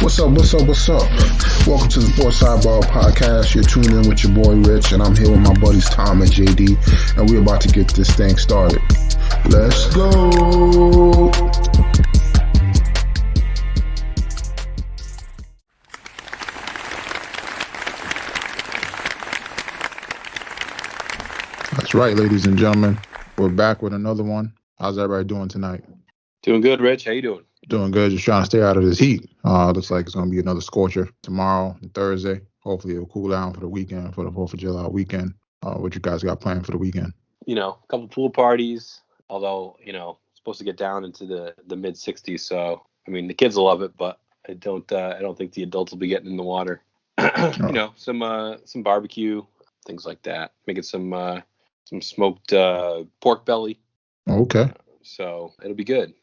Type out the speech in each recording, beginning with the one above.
What's up? What's up? What's up? Welcome to the Sports Sidebar Podcast. You're tuned in with your boy Rich, and I'm here with my buddies Tom and JD, and we're about to get this thing started. Let's go. That's right, ladies and gentlemen. We're back with another one. How's everybody doing tonight? Doing good, Rich. How you doing? Doing good. Just trying to stay out of this heat. Looks like it's going to be another scorcher tomorrow and Thursday. Hopefully it'll cool down for the weekend, for the 4th of July weekend. What you guys got planned for the weekend? A couple pool parties, although, supposed to get down into the mid 60s. So, the kids will love it, but I don't think the adults will be getting in the water. Some barbecue, things like that. Making some smoked pork belly. Okay. So it'll be good.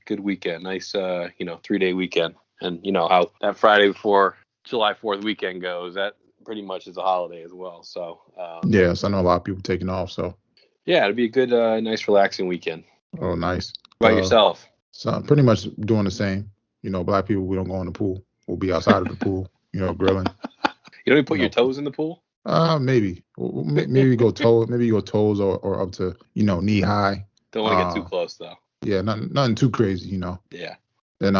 Good weekend. Nice, 3-day weekend. And how that Friday before July 4th weekend goes, that pretty much is a holiday as well. So yes, I know a lot of people taking off. So yeah, it'll be a good, nice, relaxing weekend. Oh, nice. How about yourself? So I'm pretty much doing the same. Black people, we don't go in the pool. We'll be outside of the pool, grilling. You don't even put your toes in the pool? Maybe. Maybe go toes. Maybe you go toes or up to knee high. Don't want to get too close though. Yeah, nothing too crazy, Yeah. Then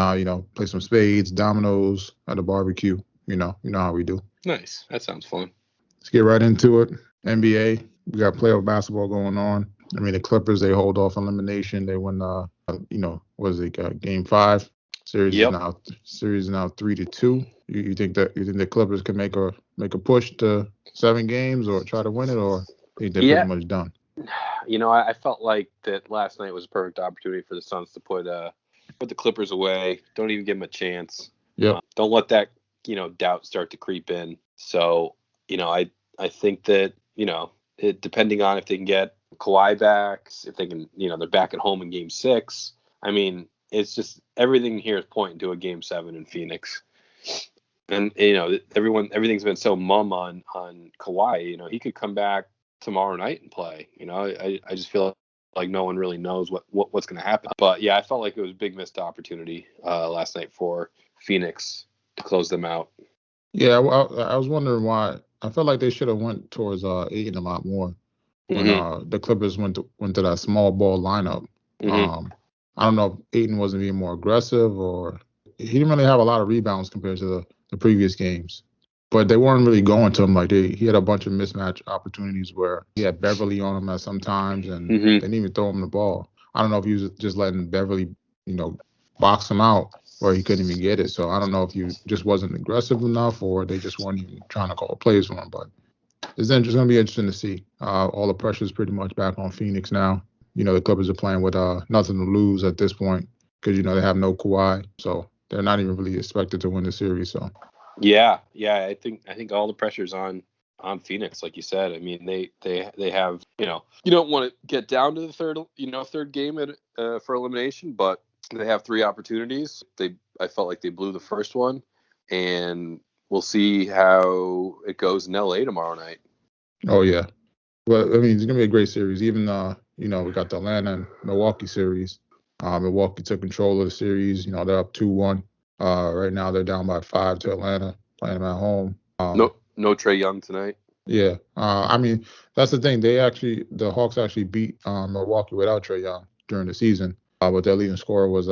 play some spades, dominoes at the barbecue. You know how we do. Nice. That sounds fun. Let's get right into it. NBA, we got playoff basketball going on. The Clippers, they hold off elimination. They win game 5. Series is now 3-2. You think the Clippers can make a push to 7 games or try to win it, or think they're pretty much done? I felt like that last night was a perfect opportunity for the Suns to put the Clippers away. Don't even give them a chance. Yeah. Don't let that doubt start to creep in. So I think that depending on if they can get Kawhi back, if they can they're back at home in Game 6. It's just everything here is pointing to a Game 7 in Phoenix. And everything's been so mum on Kawhi. He could come back tomorrow night and play. I just feel like no one really knows what's going to happen. But yeah, I felt like it was a big missed opportunity last night for Phoenix to close them out. Yeah, I was wondering why. I felt like they should have went towards Ayton a lot more when the Clippers went to that small ball lineup. Mm-hmm. I don't know if Ayton wasn't being more aggressive, or he didn't really have a lot of rebounds compared to the previous games. But they weren't really going to him. Like he had a bunch of mismatch opportunities where he had Beverly on him at some times, and they didn't even throw him the ball. I don't know if he was just letting Beverly, box him out where he couldn't even get it. So I don't know if he just wasn't aggressive enough, or they just weren't even trying to call plays for him. But it's going to be interesting to see. All the pressure is pretty much back on Phoenix now. The Clippers are playing with nothing to lose at this point because they have no Kawhi, so they're not even really expected to win the series. So. Yeah. I think all the pressure's on Phoenix, like you said. They have you don't want to get down to the third game for elimination, but they have 3 opportunities. I felt like they blew the first one, and we'll see how it goes in LA tomorrow night. Oh yeah, well it's gonna be a great series. Even we got the Atlanta and Milwaukee series. Milwaukee took control of the series. They're up 2-1. Right now they're down by 5 to Atlanta, playing them at home. No Trae Young tonight. Yeah. That's the thing. The Hawks actually beat Milwaukee without Trae Young during the season. But their leading scorer was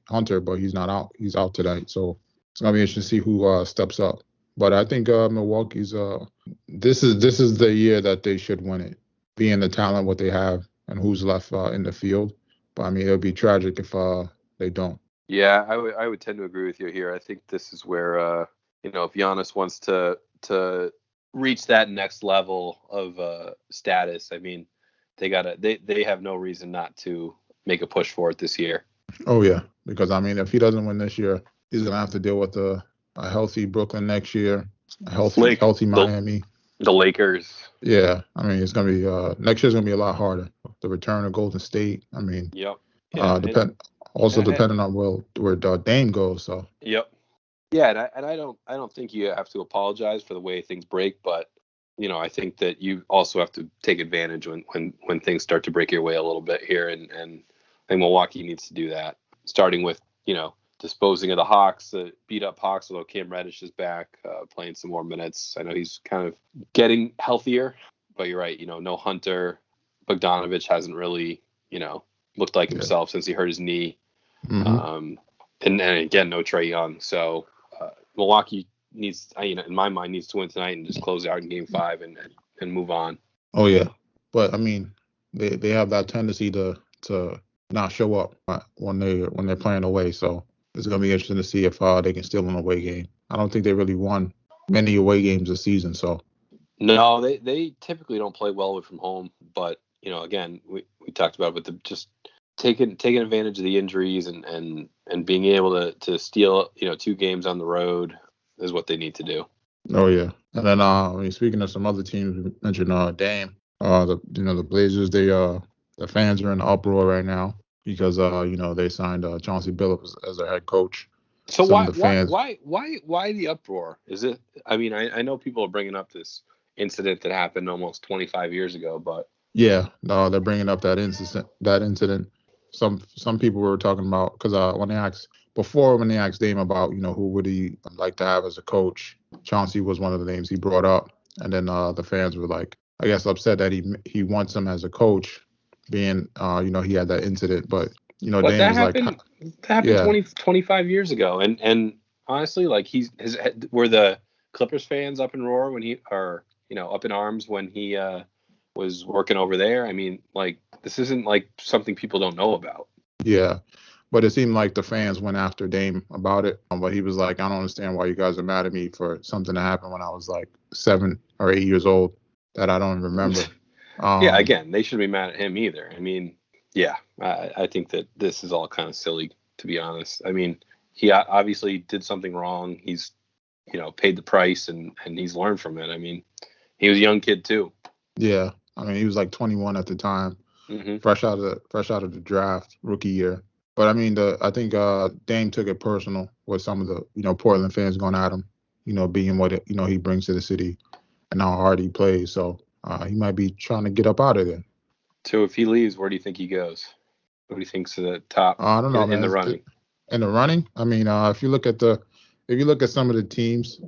Hunter, but he's not out. He's out tonight. So it's gonna be interesting to see who steps up. But I think Milwaukee's this is the year that they should win it, being the talent what they have and who's left in the field. But it would be tragic if they don't. Yeah, I would tend to agree with you here. I think this is where if Giannis wants to reach that next level of status, they have no reason not to make a push for it this year. Oh yeah, because if he doesn't win this year, he's gonna have to deal with a healthy Brooklyn next year, a healthy Miami. The Lakers. Yeah, it's gonna be next year's gonna be a lot harder. The return of Golden State. Yep. Yeah, depending on where Dame goes. So. Yep. Yeah, and I don't think you have to apologize for the way things break, but I think that you also have to take advantage when things start to break your way a little bit here, and I think Milwaukee needs to do that, starting with disposing of the Hawks, the beat up Hawks, although Cam Reddish is back, playing some more minutes. I know he's kind of getting healthier, but you're right. No Hunter. Bogdanovich hasn't really, looked like himself since he hurt his knee. Mm-hmm. And again, no Trae Young. So Milwaukee needs, in my mind, needs to win tonight and just close out in Game 5 and move on. Oh yeah, but I mean, they have that tendency to not show up when they're playing away. So it's gonna be interesting to see if they can steal an away game. I don't think they really won many away games this season. So no, they typically don't play well away from home. But again, we talked about it, but just taking advantage of the injuries and being able to steal 2 games on the road is what they need to do. Oh yeah, and then I mean, speaking of some other teams, we mentioned Dame. The Blazers. The fans are in uproar right now because they signed Chauncey Billups as their head coach. So Some of why the fans. why the uproar? Is it? I mean, I know people are bringing up this incident that happened almost 25 years ago, but Yeah, no, they're bringing up that incident. Some people were talking about because when they asked Dame about who would he like to have as a coach, Chauncey was one of the names he brought up, and then the fans were like, I guess, upset that he wants him as a coach, being he had that incident, but But Dame was like, that happened yeah, 25 years ago, and honestly, like were the Clippers fans up in roar when he or up in arms when he was working over there? I mean, like this isn't like something people don't know about. yeah. But it seemed like the fans went after Dame about it. But he was like, I don't understand why you guys are mad at me for something that happened when I was like 7 or 8 years old that I don't remember. Yeah, again, they shouldn't be mad at him either. I mean, yeah, I think that this is all kind of silly, to be honest. I mean, he obviously did something wrong. He's, paid the price and he's learned from it. I mean, he was a young kid too. Yeah, I mean, he was like 21 at the time, Mm-hmm. fresh out of the draft, rookie year. But I mean, I think Dame took it personal with some of the Portland fans going at him, being what he brings to the city and how hard he plays. So he might be trying to get up out of there. So if he leaves, where do you think he goes? Who do you think's the top I don't know, in man. the running? In the running, I mean, if you look at some of the teams,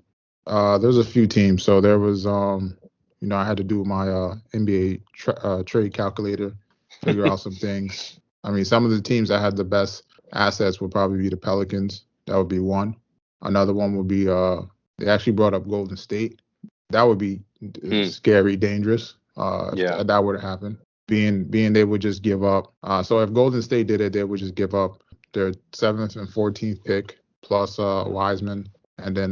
there's a few teams. So there was, I had to do my NBA trade calculator, figure out some things. I mean, some of the teams that had the best assets would probably be the Pelicans. That would be one. Another one would be they actually brought up Golden State. That would be scary, dangerous. If that were to happen. Being they would just give up. So if Golden State did it, they would just give up their 7th and 14th pick plus Wiseman, and then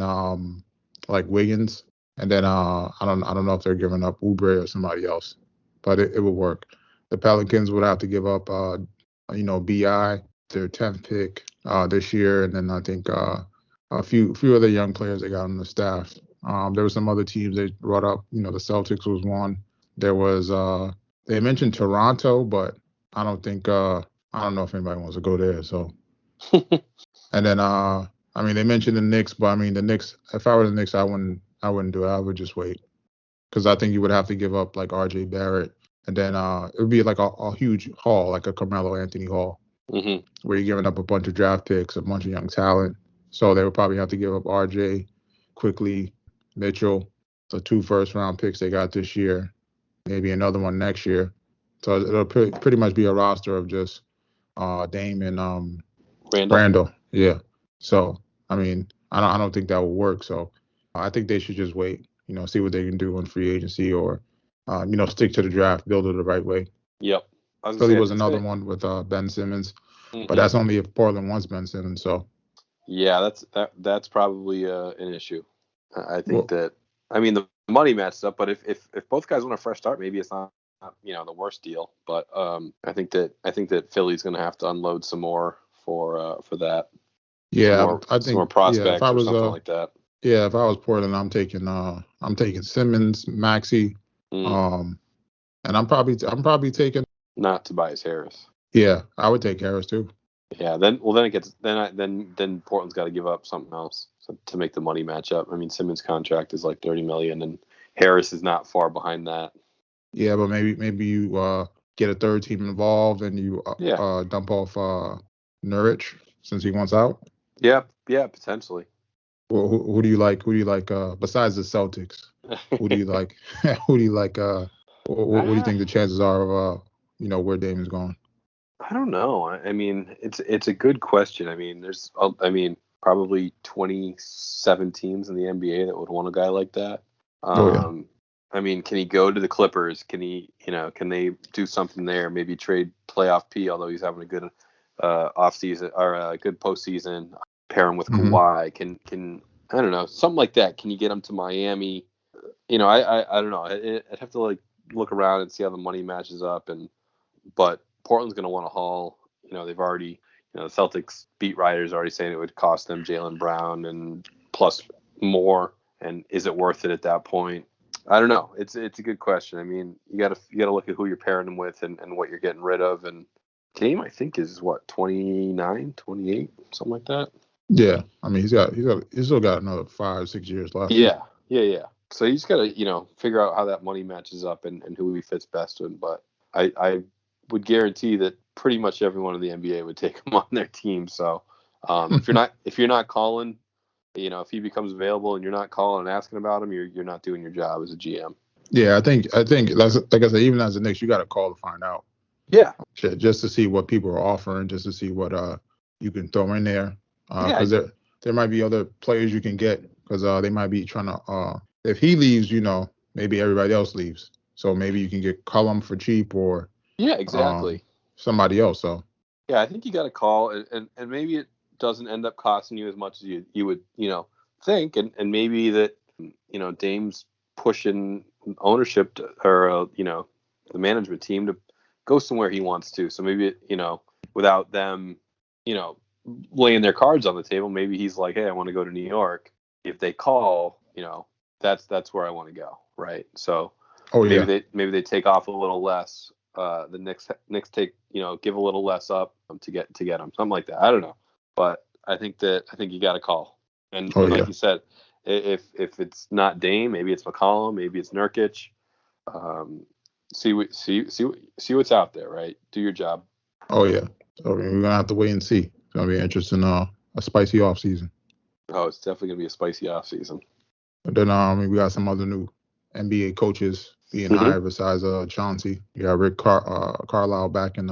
like Wiggins, and then I don't know if they're giving up Oubre or somebody else, but it would work. The Pelicans would have to give up BI, their 10th pick this year, and then I think a few other young players they got on the staff. There were some other teams they brought up. The Celtics was one. There was they mentioned Toronto, but I don't know if anybody wants to go there. So, and then I mean they mentioned the Knicks, but I mean the Knicks. If I were the Knicks, I wouldn't do it. I would just wait because I think you would have to give up like R.J. Barrett, and then it would be like a huge haul, like a Carmelo Anthony haul, where you're giving up a bunch of draft picks, a bunch of young talent. So they would probably have to give up R.J. quickly, Mitchell, so 2 first-round picks they got this year, maybe another one next year. So it'll pretty much be a roster of just Dame and Randall. Yeah. So I mean, I don't think that will work. So I think they should just wait. See what they can do in free agency, or stick to the draft, build it the right way. Yep. Philly was another one with Ben Simmons, but that's only if Portland wants Ben Simmons. So yeah, that's probably an issue. I think that I mean the money matches up, but if both guys want a fresh start, maybe it's not the worst deal. But I think that Philly's going to have to unload some more for that. Yeah, I think some more prospects if I or was something like that. Yeah, if I was Portland, I'm taking Simmons, Maxey, and I'm probably taking not Tobias Harris. Yeah, I would take Harris too. Yeah, then it gets then Portland's got to give up something else to make the money match up. I mean, Simmons' contract is like $30 million, and Harris is not far behind that. Yeah, but maybe you get a third team involved and you dump off Nurkic since he wants out. Yeah, yeah, potentially. Well, who do you like? Who do you like? Besides the Celtics, who do you like? Who do you like? What do you Ah, think the chances are of where Damon's going? I don't know. I mean, it's a good question. I mean, I mean, probably 27 teams in the NBA that would want a guy like that. Oh yeah. Um, I mean, can he go to the Clippers? Can he, can they do something there? Maybe trade playoff P, although he's having a good off season or a good postseason. Pair him with Hmm. Kawhi. Can I don't know, something like that. Can you get him to Miami? I don't know. I'd have to like look around and see how the money matches up, but Portland's going to want a haul. They've already, the Celtics beat writers already saying it would cost them Jaylen Brown and plus more. And is it worth it at that point? I don't know. It's a good question. I mean, you gotta look at who you're pairing them with and what you're getting rid of. And Dame, I think, is what, 29, 28, something like that. Yeah. I mean, he's still got another 5, 6 years left. Yeah, yeah, yeah. So you just gotta, figure out how that money matches up and who he fits best in. But I would guarantee that pretty much everyone in the NBA would take him on their team. So if you're not calling, if he becomes available and you're not calling and asking about him, you're not doing your job as a GM. Yeah, I think that's like I said, even as the Knicks, you got to call to find out. Yeah, Shit, just to see what people are offering, just to see what you can throw in there. yeah, Because there might be other players you can get because they might be trying to if he leaves, maybe everybody else leaves. So maybe you can get Cullum for cheap or yeah, um exactly. somebody else. So Yeah, I think you got to call, and maybe it doesn't end up costing you as much as you would think, and maybe that Dame's pushing ownership or the management team to go somewhere he wants to. So maybe without them you know laying their cards on the table, maybe he's like, hey, I want to go to New York. If they call, that's where I want to go, right? So oh maybe yeah, they take off a little less. The Knicks take give a little less up to get him, something like that. I don't know, but I think you got to call, and oh and like yeah, you said, if it's not Dame, maybe it's McCollum, maybe it's Nurkic. Um, see what's out there, right? Do your job. oh yeah. So I mean, we're gonna have to wait and see. It's gonna be interesting. A spicy off season. Oh, it's definitely gonna be a spicy off season. But then we got some other new NBA coaches being Mm-hmm. hired besides Chauncey. You got Rick Carlisle back in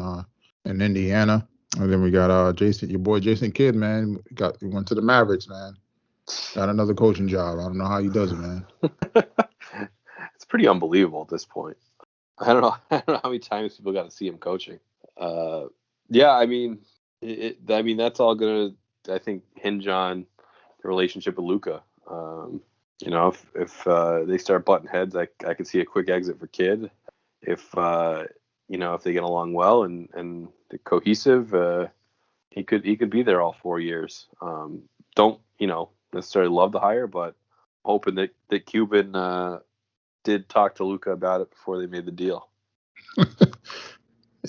Indiana. And then we got your boy Jason Kidd, man. He went to the Mavericks, man. Got another coaching job. I don't know how he does it, man. It's pretty unbelievable at this point. I don't know. I don't know how many times people got to see him coaching. Uh, yeah, I mean, that's all gonna, I think, hinge on the relationship with Luca. If they start butting heads, I could see a quick exit for Kidd. If they get along well and they're cohesive, he could be there all 4 years. Don't necessarily love the hire, but hoping that Cuban did talk to Luca about it before they made the deal.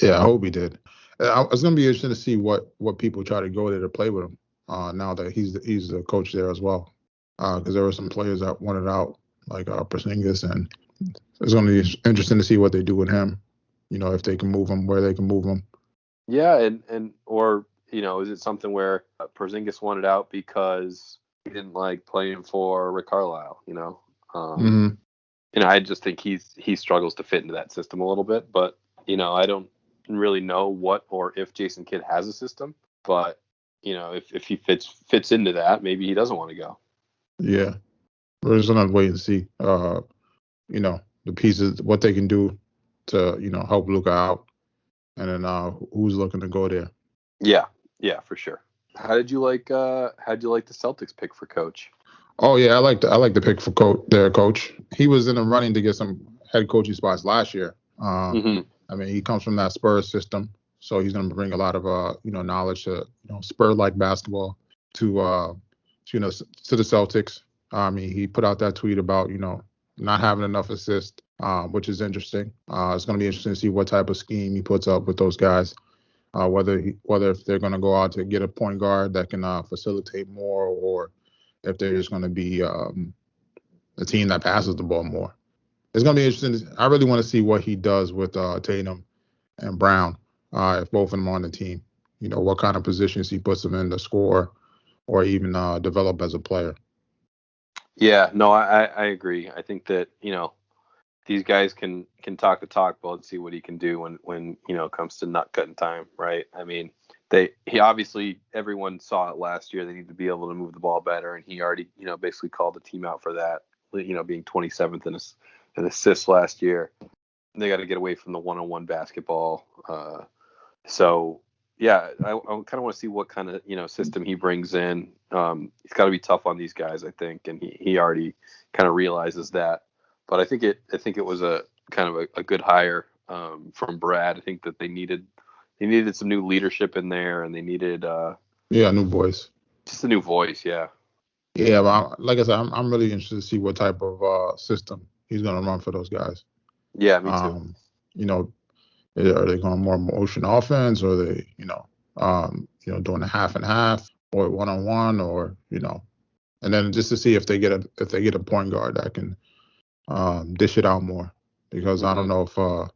Yeah, I hope he did. It's gonna be interesting to see what people try to go there to play with him. Now that he's the coach there as well, because there were some players that wanted out, like Porzingis, and it's gonna be interesting to see what they do with him. If they can move him, where they can move him. Yeah, and or is it something where Porzingis wanted out because he didn't like playing for Rick Carlisle? Hmm. I just think he struggles to fit into that system a little bit. But I don't really know what or if Jason Kidd has a system. But if he fits into that, maybe he doesn't want to go. Yeah, we're just gonna wait and see. The pieces, what they can do to help Luka out, and then who's looking to go there. Yeah, yeah, for sure. How'd you like the Celtics pick for coach? Oh yeah, I like the pick for their coach. He was in the running to get some head coaching spots last year. Mm-hmm. I mean, he comes from that Spurs system, so he's going to bring a lot of knowledge to Spur like basketball to the Celtics. I mean, he put out that tweet about not having enough assists, which is interesting. It's going to be interesting to see what type of scheme he puts up with those guys. Whether if they're going to go out to get a point guard that can facilitate more, or if they're just going to be a team that passes the ball more. It's going to be interesting. I really want to see what he does with Tatum and Brown, if both of them are on the team. What kind of positions he puts them in to score, or even develop as a player. Yeah, no, I agree. I think that, these guys can talk the talk, but let's see what he can do when it comes to nut cutting time, right? I mean, he obviously, everyone saw it last year. They need to be able to move the ball better, and he already basically called the team out for that. Being 27th in assists last year. They got to get away from the one-on-one basketball. So yeah, I kind of want to see what kind of system he brings in. He's got to be tough on these guys, I think, and he already kind of realizes that. But I think it was a kind of a good hire from Brad. I think that they needed some new leadership in there, and they needed new voice. just a new voice. Yeah. Yeah, but like I said, I'm really interested to see what type of system he's going to run for those guys. Yeah, me too. Are they going more motion offense, or are they, doing a half and half, or 1-on-1, or and then just to see if they get a point guard that can dish it out more, because I don't know if I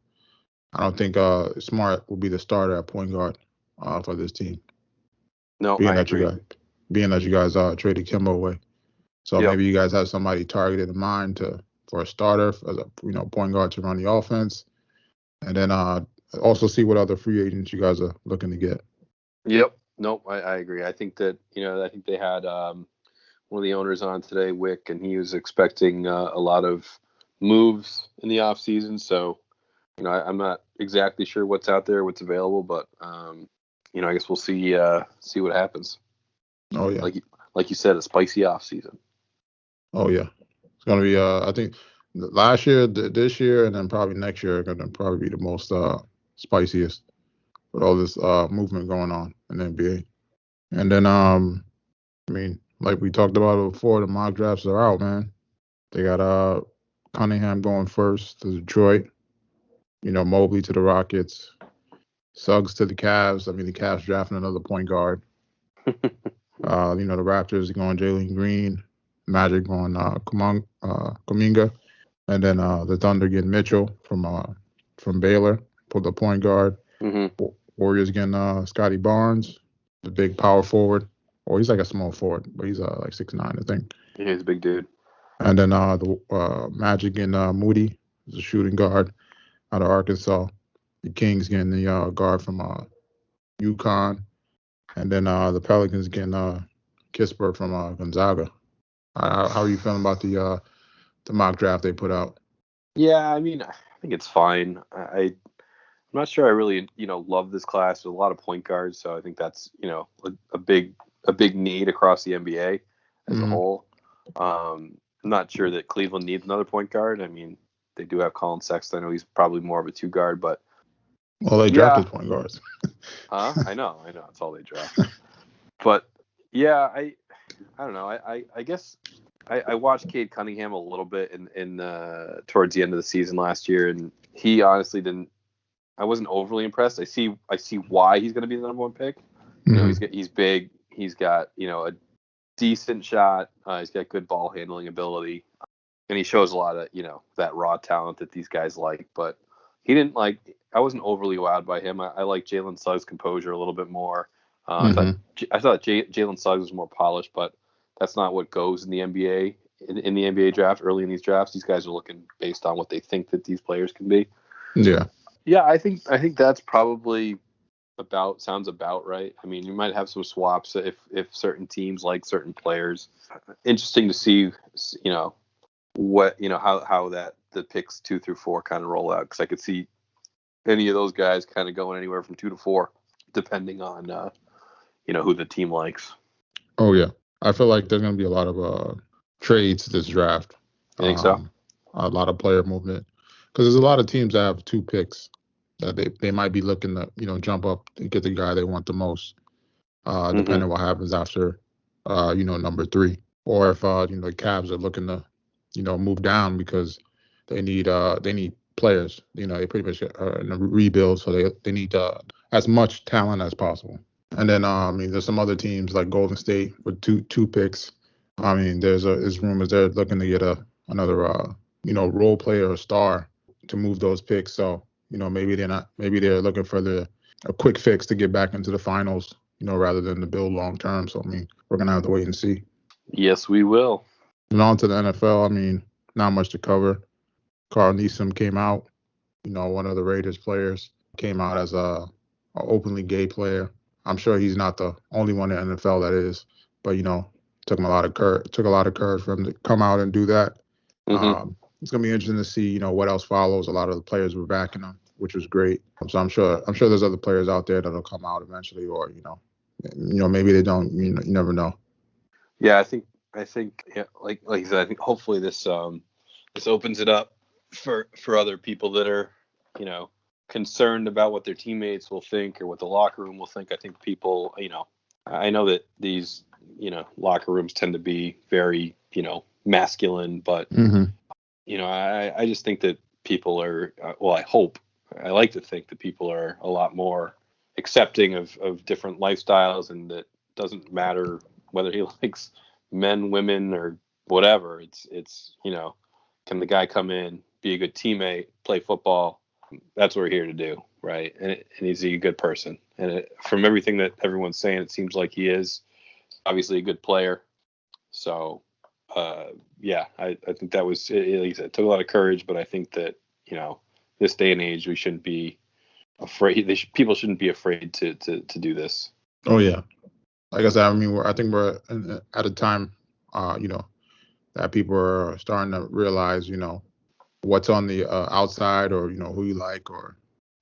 don't think Smart will be the starter at point guard for this team. No, being I that agree. Being that you guys traded Kimbo away, so maybe you guys have somebody targeted in mind for a starter as a point guard to run the offense, and then also see what other free agents you guys are looking to get. Yep. Nope. I agree. I think that I think they had one of the owners on today, Wick, and he was expecting a lot of moves in the off season. So I'm not exactly sure what's out there, what's available, but I guess we'll see what happens. Oh yeah, like you said, a spicy off season. Oh yeah, it's gonna be. I think last year, this year, and then probably next year are gonna probably be the most spiciest with all this movement going on in the NBA. And then I mean, like we talked about before, the mock drafts are out, man. They got Cunningham going first to Detroit. Mobley to the Rockets. Suggs to the Cavs. I mean, the Cavs drafting another point guard. The Raptors are going Jalen Green. Magic going Kuminga. And then the Thunder getting Mitchell from Baylor, put the point guard. Mm-hmm. Warriors getting Scotty Barnes, the big power forward. Or he's like a small forward, but he's like 6'9", I think. Yeah, he's a big dude. And then the Magic getting Moody, who's a shooting guard out of Arkansas. The Kings getting the guard from UConn. And then the Pelicans getting Kispert from Gonzaga. How are you feeling about the mock draft they put out? Yeah, I mean, I think it's fine. I'm not sure I really love this class. There's a lot of point guards, so I think that's a big need across the NBA as a whole. I'm not sure that Cleveland needs another point guard. I mean, they do have Colin Sexton. I know he's probably more of a two guard, but they drafted point guards. I know, it's all they draft. But yeah, I don't know. I guess I watched Cade Cunningham a little bit in towards the end of the season last year, and he honestly didn't. I wasn't overly impressed. I see why he's going to be the number one pick. He's big. He's got a decent shot. He's got good ball handling ability, and he shows a lot of that raw talent that these guys like. But he didn't like. I wasn't overly wowed by him. I like Jalen Suggs' composure a little bit more. I thought Jalen Suggs was more polished, but that's not what goes in the NBA. In the NBA draft, early in these drafts, these guys are looking based on what they think that these players can be. Yeah, I think that's probably sounds about right. I mean, you might have some swaps if certain teams like certain players. Interesting to see, what how that the picks 2 through 4 kind of roll out, because I could see any of those guys kind of going anywhere from 2 to 4, depending on who the team likes. Oh yeah, I feel like there's gonna be a lot of trades this draft. You think so? A lot of player movement, because there's a lot of teams that have 2 picks that they might be looking to jump up and get the guy they want the most, depending on what happens after number 3, or if the Cavs are looking to move down because they need players. They pretty much are in a rebuild, so they need as much talent as possible. And then there's some other teams like Golden State with two picks. I mean, there's rumors they're looking to get another role player or star to move those picks. So maybe they're looking for a quick fix to get back into the finals. rather than to build long term. So I mean, we're gonna have to wait and see. Yes, we will. And on to the NFL. I mean, not much to cover. Carl Neeson came out. One of the Raiders players came out as a openly gay player. I'm sure he's not the only one in the NFL that is, but took a lot of courage for him to come out and do that. Mm-hmm. It's gonna be interesting to see, what else follows. A lot of the players were backing him, which was great. So I'm sure there's other players out there that'll come out eventually, or maybe they don't. You never know. Yeah, I think yeah, like you said, I think hopefully this opens it up for other people that are concerned about what their teammates will think or what the locker room will think. I think people, I know that these locker rooms tend to be very masculine, but Mm-hmm. I just think that people are well, I like to think that people are a lot more accepting of different lifestyles, and that doesn't matter whether he likes men, women, or whatever. It's can the guy come in, be a good teammate, play football? That's what we're here to do, right? And is he a good person? And from everything that everyone's saying, it seems like he is obviously a good player. So, yeah, I think that was, like you said, it took a lot of courage, but I think that, this day and age, we shouldn't be afraid. People shouldn't be afraid to do this. Oh yeah, like I said, I mean, I think we're at a time, that people are starting to realize, what's on the outside, or who you like, or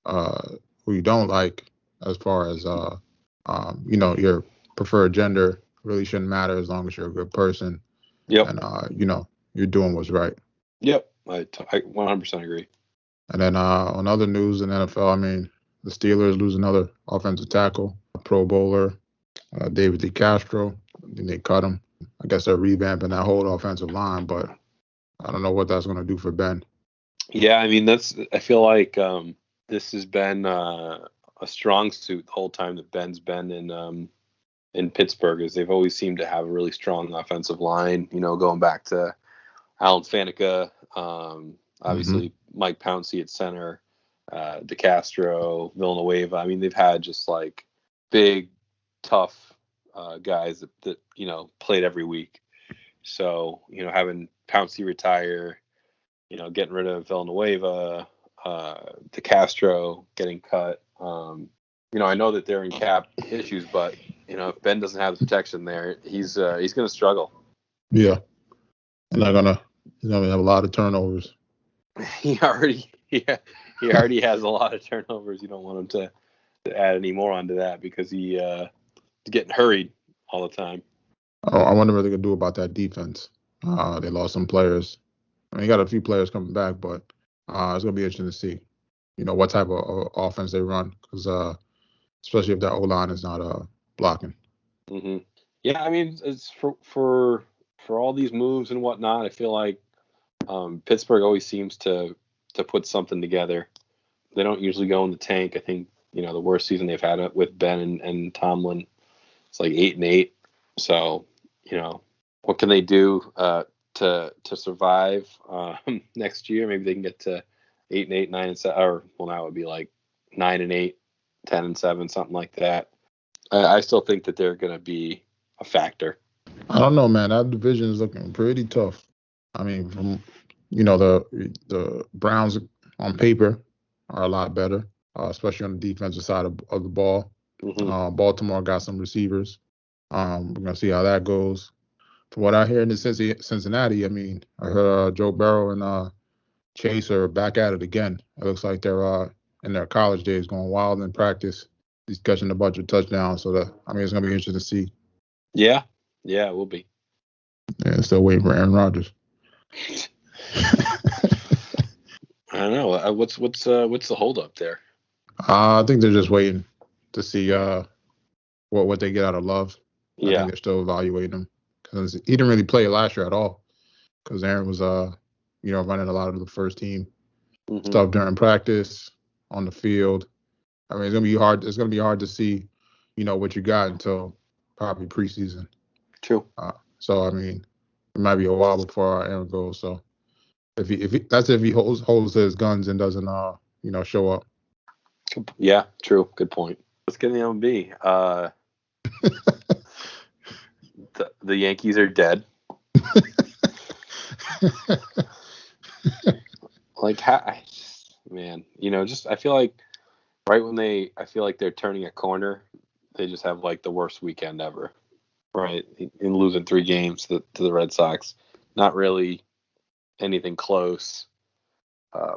who you don't like, as far as your preferred gender really shouldn't matter as long as you're a good person, Yep. and you're doing what's right. Yep. I 100% agree. And then on other news in NFL, I mean, the Steelers lose another offensive tackle, a Pro Bowler, David DeCastro. Then they cut him. I guess they're revamping that whole offensive line, but I don't know what that's going to do for Ben. Yeah, I mean I feel like this has been a strong suit the whole time that Ben's been in Pittsburgh, is they've always seemed to have a really strong offensive line. Going back to Alan Faneca, obviously Mike Pouncey at center, DeCastro, Villanueva. I mean, they've had just like big, tough guys that played every week. So having Pouncey retire, getting rid of Villanueva, DeCastro getting cut. I know that they're in cap issues, but if Ben doesn't have the protection there, he's going to struggle. Yeah, and he's gonna have a lot of turnovers. He already has a lot of turnovers. You don't want him to add any more onto that, because he's getting hurried all the time. I wonder what they're gonna do about that defense. They lost some players. I mean, you got a few players coming back, but it's gonna be interesting to see, what type of offense they run, because especially if that O line is not blocking. Mm-hmm. Yeah, I mean, it's for all these moves and whatnot. I feel like Pittsburgh always seems to put something together. They don't usually go in the tank. I think the worst season they've had it with Ben and Tomlin, it's like 8-8. So what can they do to survive next year? Maybe they can get to 8-8, 9-7, or well, now it would be like 9-8, 10-7, something like that. I still think that they're going to be a factor. I don't know, man. That division is looking pretty tough. I mean, from the Browns on paper are a lot better, especially on the defensive side of the ball. Mm-hmm. Baltimore got some receivers. We're gonna see how that goes. From what I hear in the Cincinnati, I mean, I heard Joe Burrow and Chase are back at it again. It looks like they're in their college days going wild in practice. He's catching a bunch of touchdowns, so it's gonna be interesting to see. Yeah, it will be. Yeah, still waiting for Aaron Rodgers. I don't know. What's the holdup there? I think they're just waiting to see what they get out of Love. I think they're still evaluating him, because he didn't really play last year at all, because Aaron was running a lot of the first team stuff during practice, on the field. I mean, it's gonna be hard. It's gonna be hard to see, what you got until probably preseason. True. So I mean, it might be a while before Aaron goes. So if he holds his guns and doesn't show up. Yeah, true. Good point. Let's get in the MLB. The Yankees are dead. Like, man, I feel like right when I feel like they're turning a corner, they just have like the worst weekend ever, right? In losing 3 games to the Red Sox, not really anything close.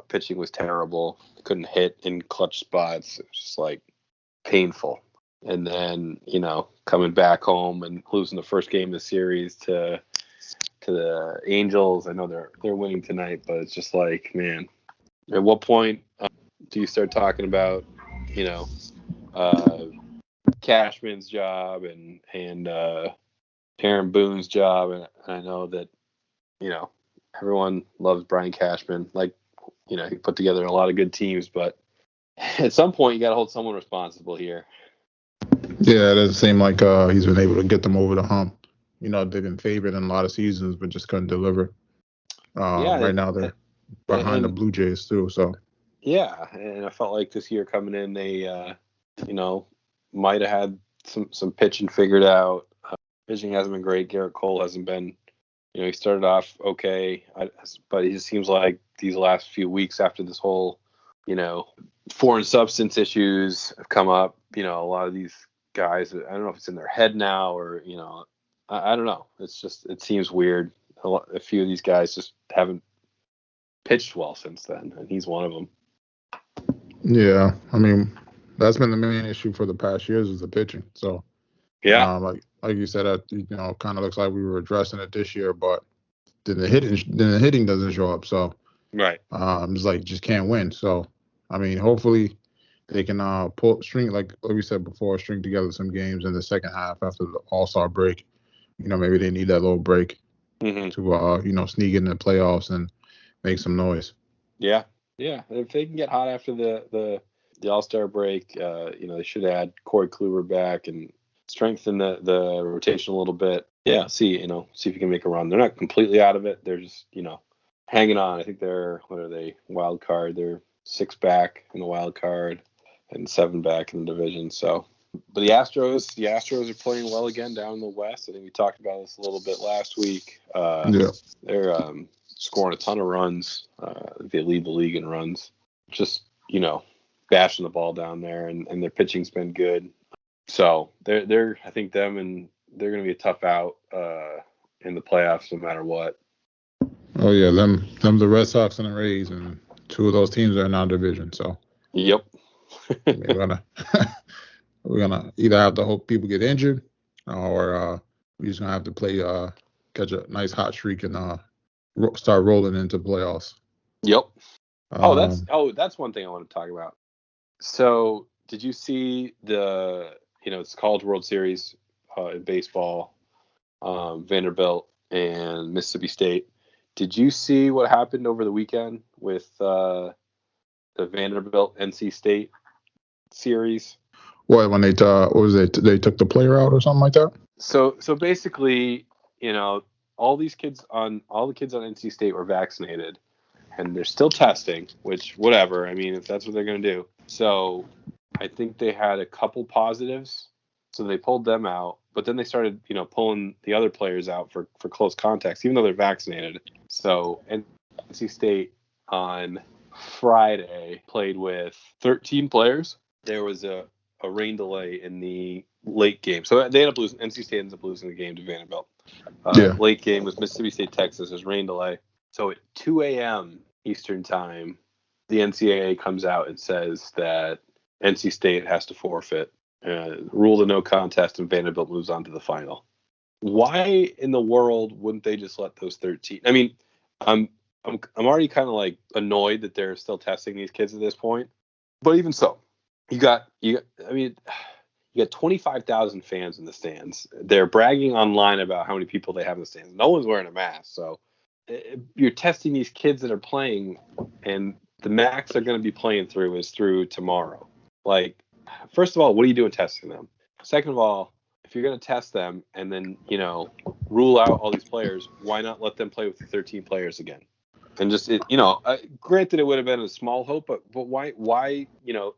Pitching was terrible. Couldn't hit in clutch spots. It was just like painful. And then, coming back home and losing the first game of the series to the Angels. I know they're winning tonight, but it's just like, man, at what point do you start talking about, Cashman's job and Aaron Boone's job? And I know that, everyone loves Brian Cashman. Like, he put together a lot of good teams, but at some point you got to hold someone responsible here. Yeah, it doesn't seem like he's been able to get them over the hump. They've been favored in a lot of seasons, but just couldn't deliver. Right now they're behind the Blue Jays too. So yeah, and I felt like this year coming in, they might have had some pitching figured out. Pitching hasn't been great. Garrett Cole hasn't been. He started off okay, but it just seems like these last few weeks after this whole, foreign substance issues have come up. A lot of these guys, I don't know if it's in their head now or, I don't know. It's just, it seems weird. A few of these guys just haven't pitched well since then, and he's one of them. Yeah, I mean, that's been the main issue for the past years is the pitching. So yeah, like you said, kind of looks like we were addressing it this year, but then the hitting doesn't show up. So right. It's like just can't win. So I mean, hopefully they can string like we said before, string together some games in the second half after the All-Star break. Maybe they need that little break to sneak in the playoffs and make some noise. Yeah. If they can get hot after the All-Star break, they should add Corey Kluber back and strengthen the rotation a little bit. Yeah, see if you can make a run. They're not completely out of it. They're just, hanging on. I think what are they? Wild card. They're 6 back in the wild card and 7 back in the division. So, but the Astros are playing well again down in the West. I think we talked about this a little bit last week. They're scoring a ton of runs. They lead the league in runs. Just, bashing the ball down there, and their pitching's been good. So they're I think they're going to be a tough out in the playoffs no matter what. Oh yeah, them the Red Sox and the Rays, and 2 of those teams are in our division. So yep. we're gonna either have to hope people get injured, or we're just gonna have to play catch a nice hot streak and start rolling into playoffs. Yep. That's one thing I want to talk about. So did you see it's College World Series in baseball, Vanderbilt and Mississippi State? Did you see what happened over the weekend with the Vanderbilt NC State series? What, when they what was it? They took the player out or something like that? So basically, all the kids on NC State were vaccinated, and they're still testing. Which, whatever. I mean, if that's what they're going to do. So I think they had a couple positives, so they pulled them out. But then they started, pulling the other players out for close contacts, even though they're vaccinated. So NC State on Friday played with 13 players. There was a rain delay in the late game, so they ended up losing. NC State ends up losing the game to Vanderbilt. Late game was Mississippi State, Texas. There's rain delay. So at 2 a.m. Eastern time, the NCAA comes out and says that NC State has to forfeit. Rule to no contest, and Vanderbilt moves on to the final. Why in the world wouldn't they just let those 13? I mean, I'm already kind of like annoyed that they're still testing these kids at this point. But even so, you got 25,000 fans in the stands. They're bragging online about how many people they have in the stands. No one's wearing a mask, so you're testing these kids that are playing, and the max they're going to be playing through is through tomorrow. Like, first of all, what are you doing testing them? Second of all, if you're going to test them and then, rule out all these players, why not let them play with the 13 players again? And just, granted it would have been a small hope, but why,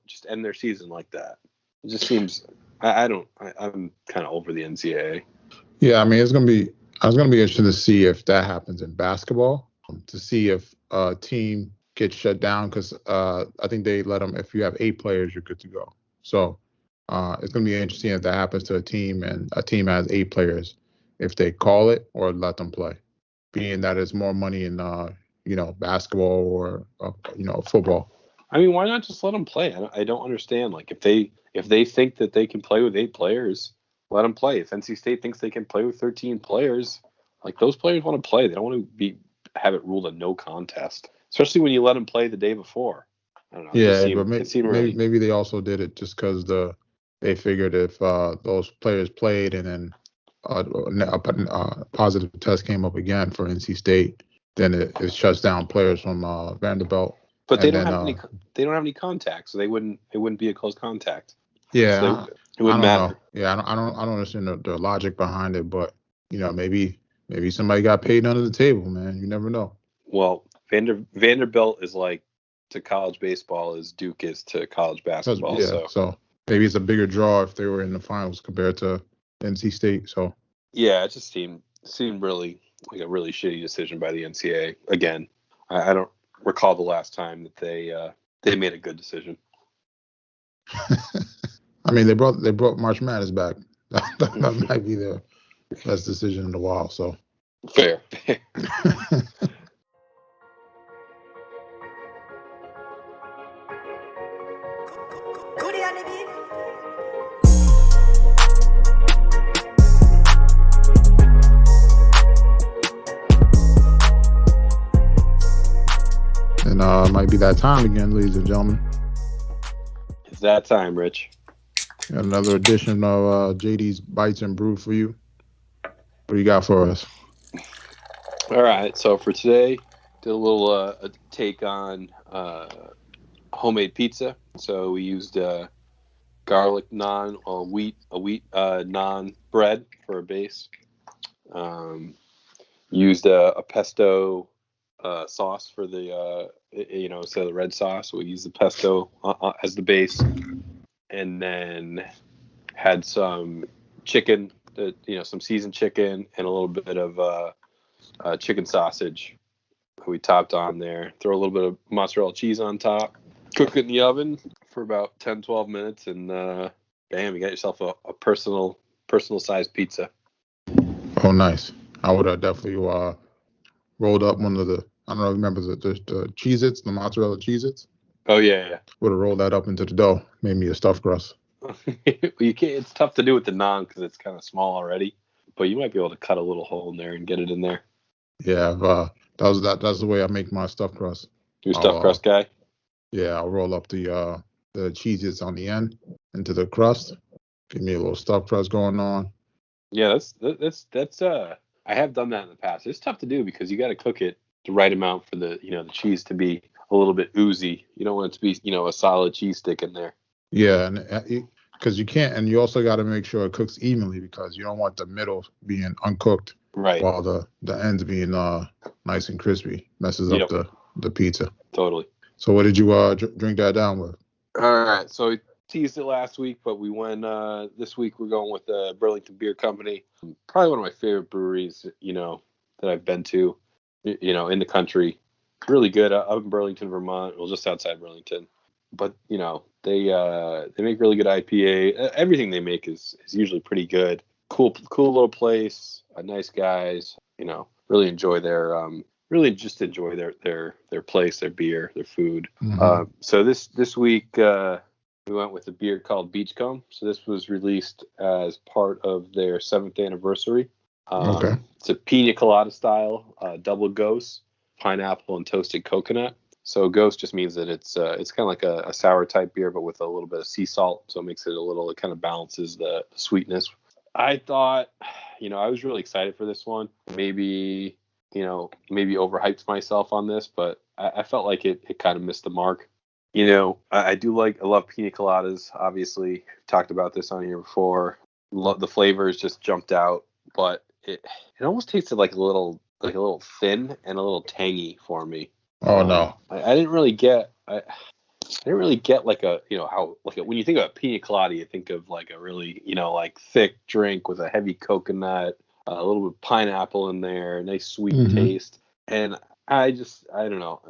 just end their season like that? It just seems I'm kind of over the NCAA. Yeah, I mean, I was gonna be interested to see if that happens in basketball, to see if a team gets shut down because I think they let them. If you have 8 players, you're good to go. So it's gonna be interesting if that happens to a team and a team has 8 players, if they call it or let them play, being that it's more money in basketball or football. I mean, why not just let them play? I don't understand. Like, if they think that they can play with 8 players, let them play. If NC State thinks they can play with 13 players, like those players want to play. They don't want to have it ruled a no contest, especially when you let them play the day before. I don't know. Yeah, but It seemed maybe really. maybe they also did it just because they figured if those players played and then a positive test came up again for NC State, then it shuts down players from Vanderbilt, But they and don't then have any. They don't have any contact, so they wouldn't. It wouldn't be a close contact. So yeah, it I wouldn't don't know. matter. Yeah, I don't understand the logic behind it, but maybe somebody got paid under the table, man. You never know. Well, Vanderbilt is like to college baseball as Duke is to college basketball. Yeah, So so maybe it's a bigger draw if they were in the finals compared to NC State. So. yeah, it just seemed really like a really shitty decision by the NCAA. Again, I don't recall the last time that they made a good decision. I mean, they brought March Madness back. That might be the best decision in a while. So. Fair. And it might be that time again, ladies and gentlemen. It's that time, Rich. Got another edition of JD's Bites and Brew for you. What do you got for us? All right. So for today, did a little a take on homemade pizza. So we used garlic naan or wheat naan bread for a base. Used a pesto sauce for the instead of the red sauce. We used the pesto as the base, and then had some chicken, some seasoned chicken, and a little bit of chicken sausage. We topped on there. Throw a little bit of mozzarella cheese on top. Cook it in the oven for about 10, 12 minutes, and bam, you got yourself a personal sized pizza. Oh, nice. I would have definitely rolled up one of the, I don't know, remember the Cheez-Its, the mozzarella Cheez-Its? Oh yeah, Would have rolled that up into the dough, made me a stuffed crust. you can't. It's tough to do with the naan because it's kind of small already, but you might be able to cut a little hole in there and get it in there. Yeah, that's the way I make my stuffed crust. You a I'll stuffed crust guy? yeah, I'll roll up the Cheez-Its on the end into the crust. Give me a little stuffed crust going on. Yeah, that's. I have done that in the past. It's tough to do because you got to cook it the right amount for the cheese to be a little bit oozy. You don't want it to be a solid cheese stick in there. Yeah, and because you can't, and you also got to make sure it cooks evenly because you don't want the middle being uncooked Right. while the ends being nice and crispy. Messes up Yep. the pizza. Totally. So what did you drink that down with? All right. So we teased it last week, but we went this week. We're going with the Burlington Beer Company. Probably one of my favorite breweries, that I've been to, in the country. Really good. Up in Burlington, Vermont. Well, just outside Burlington. But they make really good IPA. Everything they make is usually pretty good. Cool little place. Nice guys. Really enjoy just enjoy their place, their beer, their food. Mm-hmm. So this week we went with a beer called Beachcomb. So this was released as part of their 7th anniversary. Okay. It's a pina colada style double ghost, pineapple and toasted coconut. So ghost just means that it's kind of like a sour type beer, but with a little bit of sea salt. So it makes it kind of balances the sweetness. I thought, I was really excited for this one. Maybe overhyped myself on this, but I felt like it kind of missed the mark. I love pina coladas. Obviously, talked about this on here before. The flavors just jumped out, but it almost tasted like a little thin and a little tangy for me. Oh no. I didn't really get. didn't really get like a, how, like when you think of a pina colada, you think of like a really, like thick drink with a heavy coconut, a little bit of pineapple in there, nice sweet Mm-hmm. taste. And I don't know,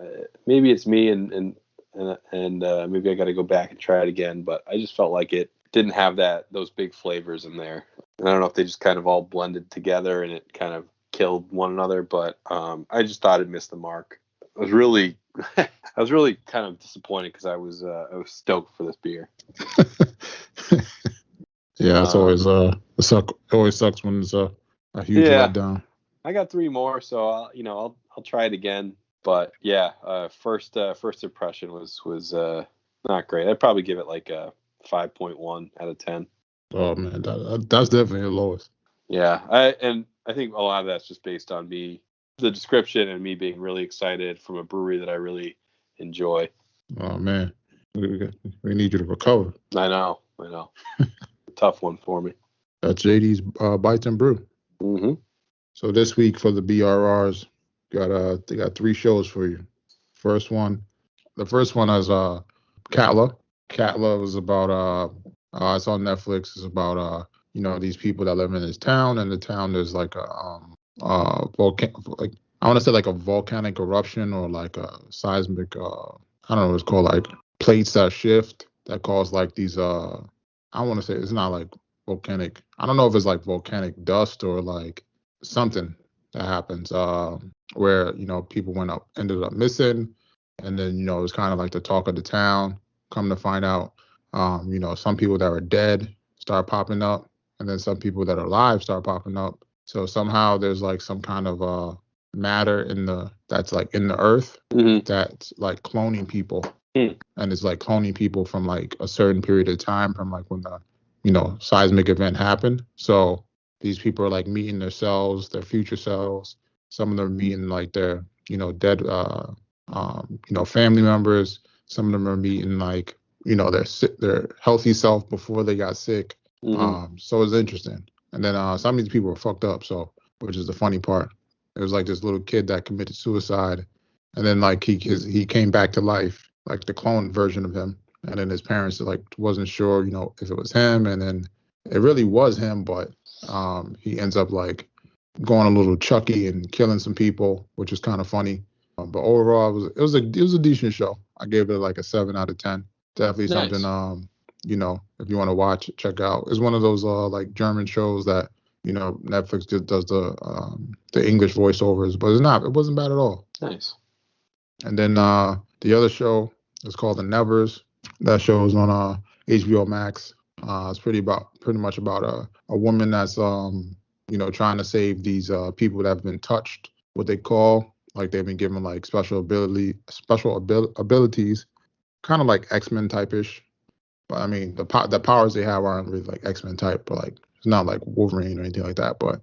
maybe it's me and maybe I got to go back and try it again, but I just felt like it didn't have those big flavors in there. And I don't know if they just kind of all blended together and it kind of killed one another, but I just thought it missed the mark. I was really kind of disappointed because I was stoked for this beer. Yeah, it's always it always sucks when it's a huge letdown. I got 3 more, so I'll try it again. But yeah, first impression was not great. I'd probably give it like a 5.1 out of 10. Oh man, that's definitely the lowest. Yeah, I think a lot of that's just based on the description and me being really excited from a brewery that I really enjoy. Oh man, we need you to recover. I know. Tough one for me. That's JD's Bites and Brew. Mm-hmm. So this week for the BRRs, they got 3 shows for you. The first one is Katla. Katla was about it's on Netflix. It's about these people that live in this town, and the town there's like a like I want to say like a volcanic eruption or like a seismic I don't know what it's called, like plates that shift that cause like these I want to say it's not like volcanic. I don't know if it's like volcanic dust or like something that happens where people ended up missing, and then it was kind of like the talk of the town. Come to find out, some people that were dead start popping up, and then some people that are alive start popping up. So somehow there's like some kind of matter that's like in the earth that's like cloning people, and it's like cloning people from like a certain period of time from like when the seismic event happened. So these people are like meeting their selves, their future selves. Some of them meeting like their dead family members. Some of them are meeting like their healthy self before they got sick. So it's interesting. And then some of these people were fucked up. So, which is the funny part. It was like this little kid that committed suicide, and then like he came back to life, like the clone version of him. And then his parents like wasn't sure, if it was him, and then it really was him, but he ends up like going a little Chucky and killing some people, which is kind of funny. But overall, it was a decent show. I gave it like a 7 out of 10. Definitely nice. Something if you want to watch it, check out. It's one of those like German shows that Netflix just does the English voiceovers, but it wasn't bad at all. Nice. And then the other show is called The Nevers. That show is on HBO Max. It's pretty much about a woman that's trying to save these people that have been touched, what they call like they've been given like special abilities, kind of like X-Men type-ish. But I mean the powers they have aren't really like X-Men type, but like it's not like Wolverine or anything like that. But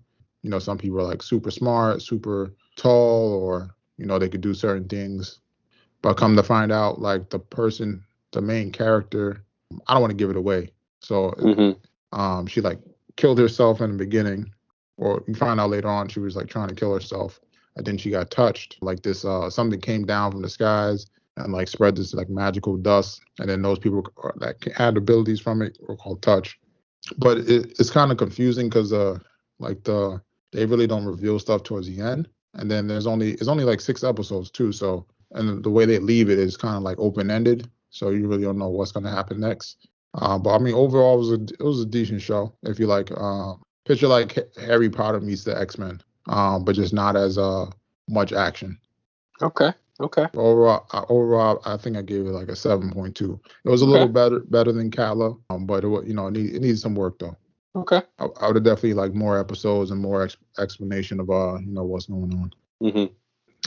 some people are like super smart, super tall, or they could do certain things. But come to find out, like the main character, I don't want to give it away. So she like killed herself in the beginning, or you find out later on she was like trying to kill herself, and then she got touched. Like this something came down from the skies and like spread this like magical dust, and then those people that had abilities from it were called touch. But it's kind of confusing because they really don't reveal stuff towards the end, and then it's only like 6 episodes too. So and the way they leave it is kind of like open ended, so you really don't know what's going to happen next. But I mean, overall, it was a decent show. If you like, picture like Harry Potter meets the X-Men, but just not as much action. Okay. Overall, I think I gave it like a 7.2. It was a little better than Katla, but it it needs some work though. Okay. I would have definitely like more episodes and more explanation of what's going on.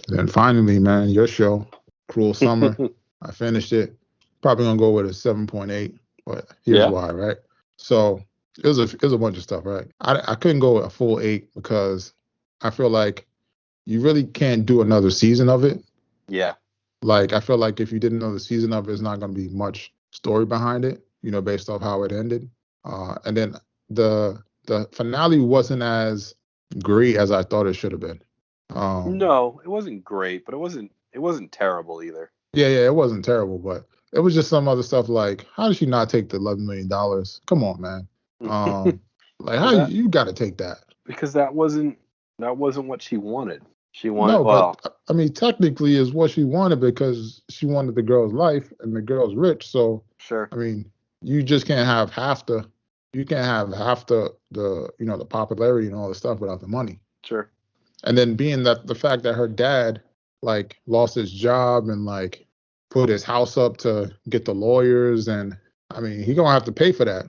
Then finally, man, your show, Cruel Summer. I finished it. Probably gonna go with a 7.8, but here's why, right? So it was a bunch of stuff, right? I couldn't go with a full 8 because I feel like you really can't do another season of it. Yeah. Like I feel like if you did another season of it, it's not gonna be much story behind it, based off how it ended. And then the finale wasn't as great as I thought it should have been. No, it wasn't great, but it wasn't terrible either. Yeah, it wasn't terrible, but it was just some other stuff like, how did she not take the $11 million? Come on, man. Like, how Well, you got to take that? because that wasn't what she wanted. She wanted, No, well, but I mean, technically, is what she wanted because she wanted the girl's life and the girl's rich. So, sure, I mean, you just can't have half the, you can't have half the the popularity and all the stuff without the money. sure. And then being that the fact that her dad like lost his job and like put his house up to get the lawyers, and I mean, he gonna have to pay for that.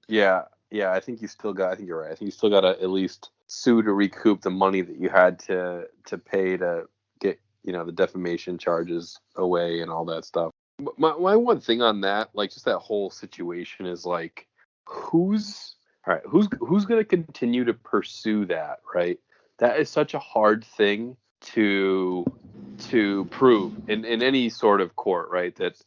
Yeah, yeah. I think I think you're right. I think you still got to at least sue to recoup the money that you had to pay to get the defamation charges away and all that stuff. My one thing on that, like just that whole situation, is like, who's all right? Who's going to continue to pursue that? Right. That is such a hard thing to prove in any sort of court, right? That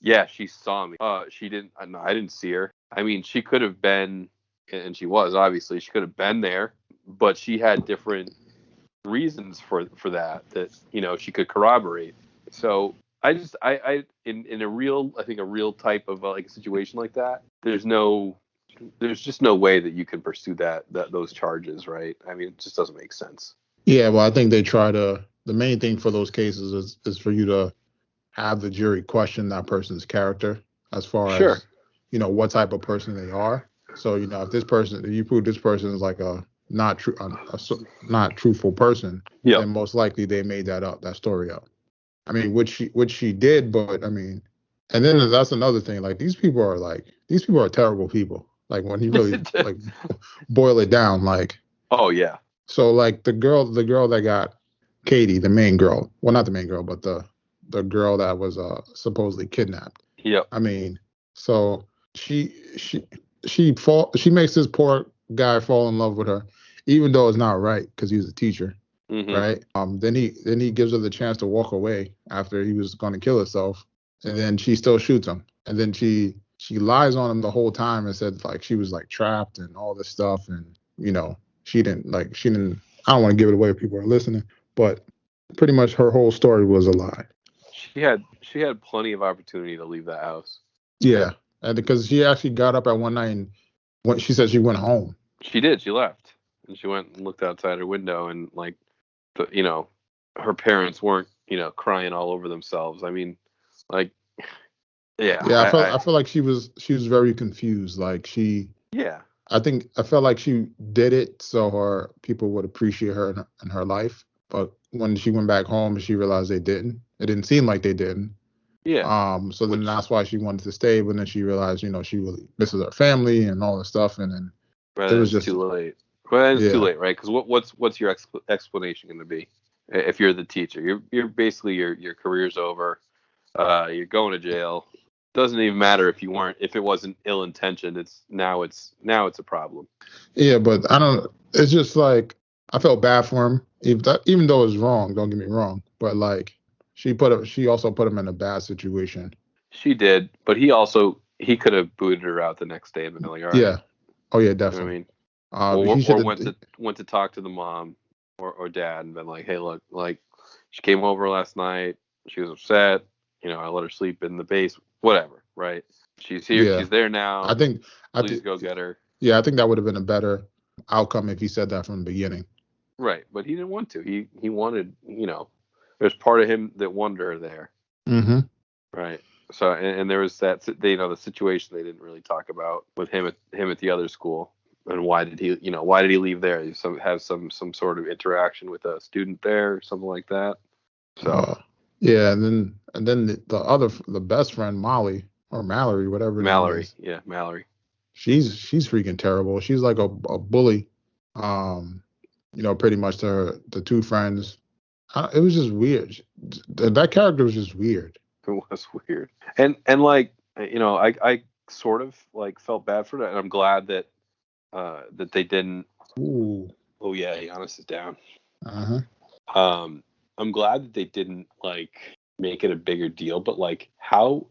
yeah, she saw me. She didn't. No, I didn't see her. I mean, she could have been, and she was obviously she could have been there, but she had different reasons for that she could corroborate. So I in a real, I think a real type of like a situation like that, there's just no way that you can pursue that those charges, right? I mean, it just doesn't make sense. Yeah, well, I think they try to. The main thing for those cases is for you to have the jury question that person's character as far Sure. as what type of person they are. So if you prove this person is like a not true, not truthful person, Yeah. then most likely they made that story up. I mean, which she did, but I mean, and then that's another thing. Like these people are terrible people. Like when you really like boil it down, like Oh yeah. so like the girl that got Katie, the main girl. Well, not the main girl, but the girl that was supposedly kidnapped. Yep. I mean, so she makes this poor guy fall in love with her, even though it's not right because he's a teacher, Mm-hmm. right? Then he gives her the chance to walk away after he was going to kill herself, and then she still shoots him, and then she lies on him the whole time and said like she was like trapped and all this stuff, and she didn't. I don't want to give it away if people are listening, but pretty much her whole story was a lie. She had plenty of opportunity to leave that house. Yeah, and because she actually got up at one night and when she said she went home. She did. She left, and she went and looked outside her window, and like, her parents weren't, crying all over themselves. I mean, like, yeah, Yeah, I felt like she was very confused. Like yeah, I felt like she did it so her people would appreciate her in her life. But when she went back home, she realized they didn't. It didn't seem like they didn't. yeah. So then that's why she wanted to stay. But then she realized, she really misses her family and all this stuff. And then But it was it's just, too late. Well, it's too yeah, late, right? Because what's your explanation going to be if you're the teacher? You're basically your career's over. You're going to jail. Doesn't even matter if it wasn't ill intentioned. It's now it's a problem. yeah. But I don't. It's just like I felt bad for him, even though it was wrong. Don't get me wrong. But like she also put him in a bad situation. She did, but he could have booted her out the next day and been like, all right, Yeah. Oh yeah, you know what I definitely. mean? He should Or have. went to talk to the mom or dad and been like, hey, look, like she came over last night. She was upset. I let her sleep in the base. Whatever, right? She's here. Yeah. She's there I now. think. I Please think. go get her. Yeah, I think that would have been a better outcome if he said that from the beginning. Right, but he didn't want to. He wanted. There's part of him that wanted her there. Mm-hmm. Right. So and there was that the situation they didn't really talk about with him at the other school, and why did he leave there? Have some sort of interaction with a student there or something like that. So Yeah, and then the best friend Molly or Mallory, whatever her name Mallory, is, yeah, Mallory. she's freaking terrible. She's like a bully. Um, pretty much to the two friends. It was just weird. That character was just weird. It was weird, and like I sort of like felt bad for that, and I'm glad that that they didn't. Ooh. Oh yeah, Giannis is down. Uh-huh. I'm glad that they didn't like make it a bigger deal, but like how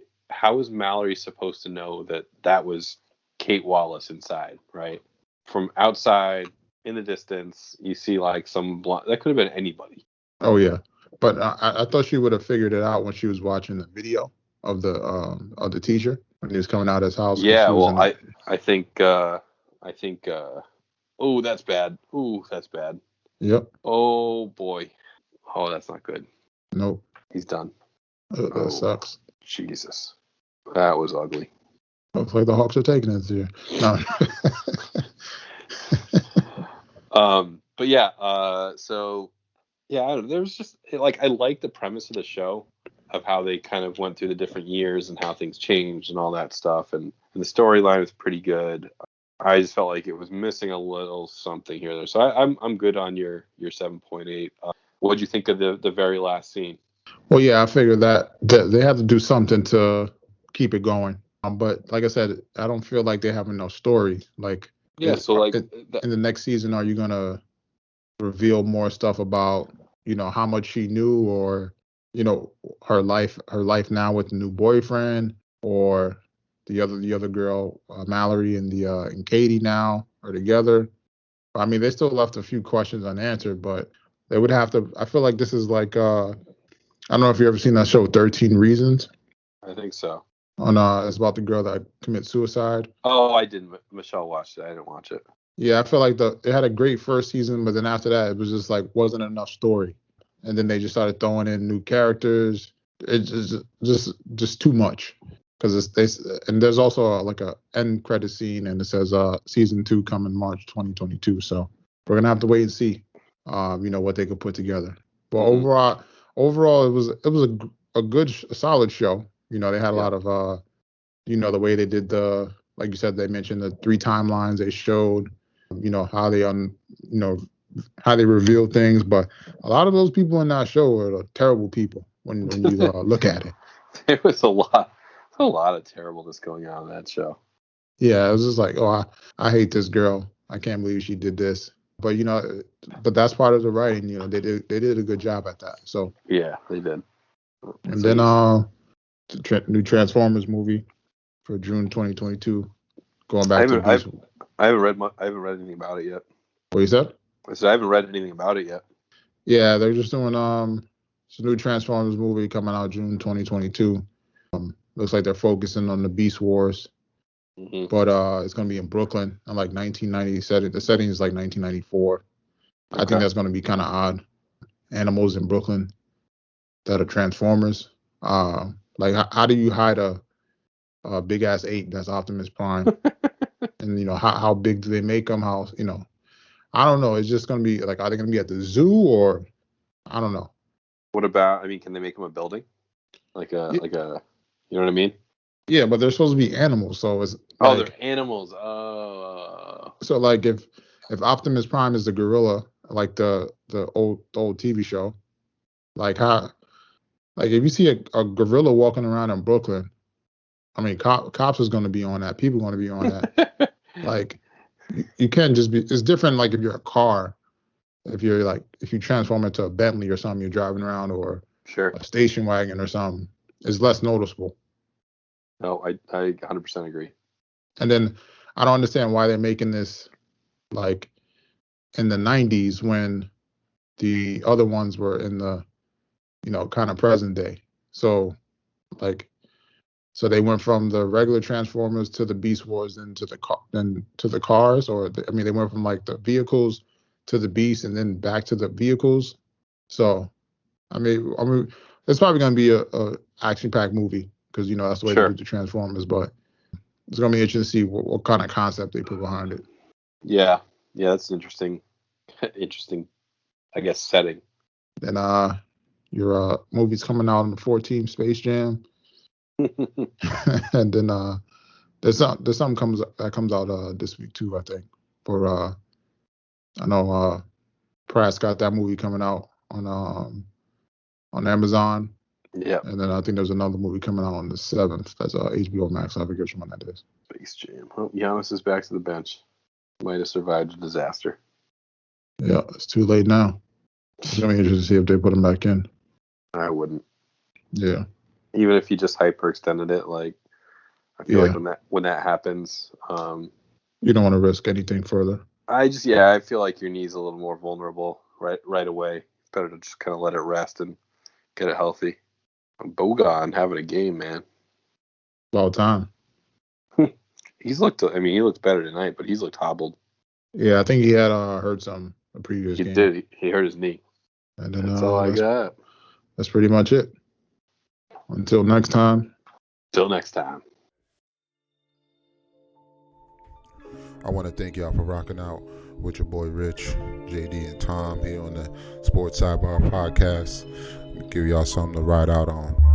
is Mallory supposed to know that was Kate Wallace inside, right? From outside in the distance, you see like some blonde, that could have been anybody. Oh yeah. But I thought she would have figured it out when she was watching the video of the teacher when he was coming out of his house because Yeah, she was well, in. I think I think oh, that's bad. Ooh, that's bad. Yep. Oh boy. Oh, that's not good. Nope. He's done. That Oh, sucks. Jesus. That was ugly. Looks like the Hawks are taking it this year. No. But yeah, so yeah, I don't know. There's just like I like the premise of the show of how they kind of went through the different years and how things changed and all that stuff, and the storyline was pretty good. I just felt like it was missing a little something here or there. So I'm good on your 7.8. What'd you think of the very last scene? Well, yeah, I figured that they had to do something to keep it going. But like I said, I don't feel like they have enough story. Like, Yeah, so like in the next season, are you gonna reveal more stuff about how much she knew, or her life now with the new boyfriend, or the other girl, Mallory, and Katie now are together. I mean, they still left a few questions unanswered, but they would have to. I feel like this is like I don't know if you ever seen that show 13 Reasons. I think so. On It's about the girl that commits suicide. Oh, I didn't. Michelle watched it. I didn't watch it. Yeah, I feel like it had a great first season, but then after that, it was just like wasn't enough story, and then they just started throwing in new characters. It's just too much because and there's also like a end credit scene, and it says season 2 coming March 2022. So we're gonna have to wait and see, what they could put together. But overall, it was a good, solid show. They had a Yeah. lot of the way they did like you said, they mentioned the 3 timelines they showed, how they how they reveal things, but a lot of those people in that show are terrible people when you look at it. There was a lot of terribleness going on in that show. Yeah, it was just like, oh, I hate this girl. I can't believe she did this. But but that's part of the writing. They did a good job at that. So Yeah, they did. and So then you, new Transformers movie for June 2022, going I back to haven't I, Beast. I haven't read I haven't read anything about it yet. What you said? I said I haven't read anything about it yet. Yeah, they're just doing it's a new Transformers movie coming out June 2022. Looks like they're focusing on the Beast Wars, Hmm. but it's gonna be in Brooklyn in like 1997. The setting is like 1994. I think Okay. that's gonna be kind of odd. Animals in Brooklyn that are Transformers. Like how do you hide a big ass ape that's Optimus Prime? And how big do they make them? How I don't know. It's just gonna be like, are they gonna be at the zoo, or I don't know. What about? I mean, can they make them a building? You know what I mean? Yeah, but they're supposed to be animals, so it's Oh, they're like, animals. Oh. so like if Optimus Prime is the gorilla, like the old TV show, like how, like if you see a gorilla walking around in Brooklyn, I mean cops is going to be on that, people going to be on that. Like you can't just be. It's different. Like if you're a car, if you transform into a Bentley or something, you're driving around, or Sure. a station wagon or something, it's less noticeable. No, I 100% agree. And then I don't understand why they're making this like in the 90s when the other ones were in the kind of present day. So like so they went from the regular Transformers to the Beast Wars, then to the cars, or I mean they went from like the vehicles to the Beast and then back to the vehicles. So I mean it's probably gonna be a action packed movie because that's the way they do Sure. the Transformers, but it's gonna be interesting to see what kind of concept they put behind it. Yeah. Yeah, that's interesting. Interesting, I guess, setting. Then your movie's coming out on the 14th, Space Jam. And then there's something comes out this week too, I think. For I know Pratt's got that movie coming out on Amazon. Yeah. And then I think there's another movie coming out on the 7th. That's HBO Max. I forget which one that is. Space Jam. Oh, Giannis is back to the bench. Might have survived a disaster. Yeah, it's too late now. It's gonna be interesting to see if they put him back in. I wouldn't. Yeah. Even if you just hyperextended it, like I feel like Yeah. when that happens, You don't want to risk anything further. I feel like your knee's a little more vulnerable right away. It's better to just kind of let it rest and get it healthy. Bogan having a game, man. About time. He looked better tonight, but he's looked hobbled. Yeah, I think he had hurt something a previous He game. did. He hurt his knee. And then That's all I got. That's pretty much it. Until next time. Till next time. I want to thank y'all for rocking out with your boy Rich, JD, and Tom here on the Sports Sidebar Podcast. Give y'all something to ride out on.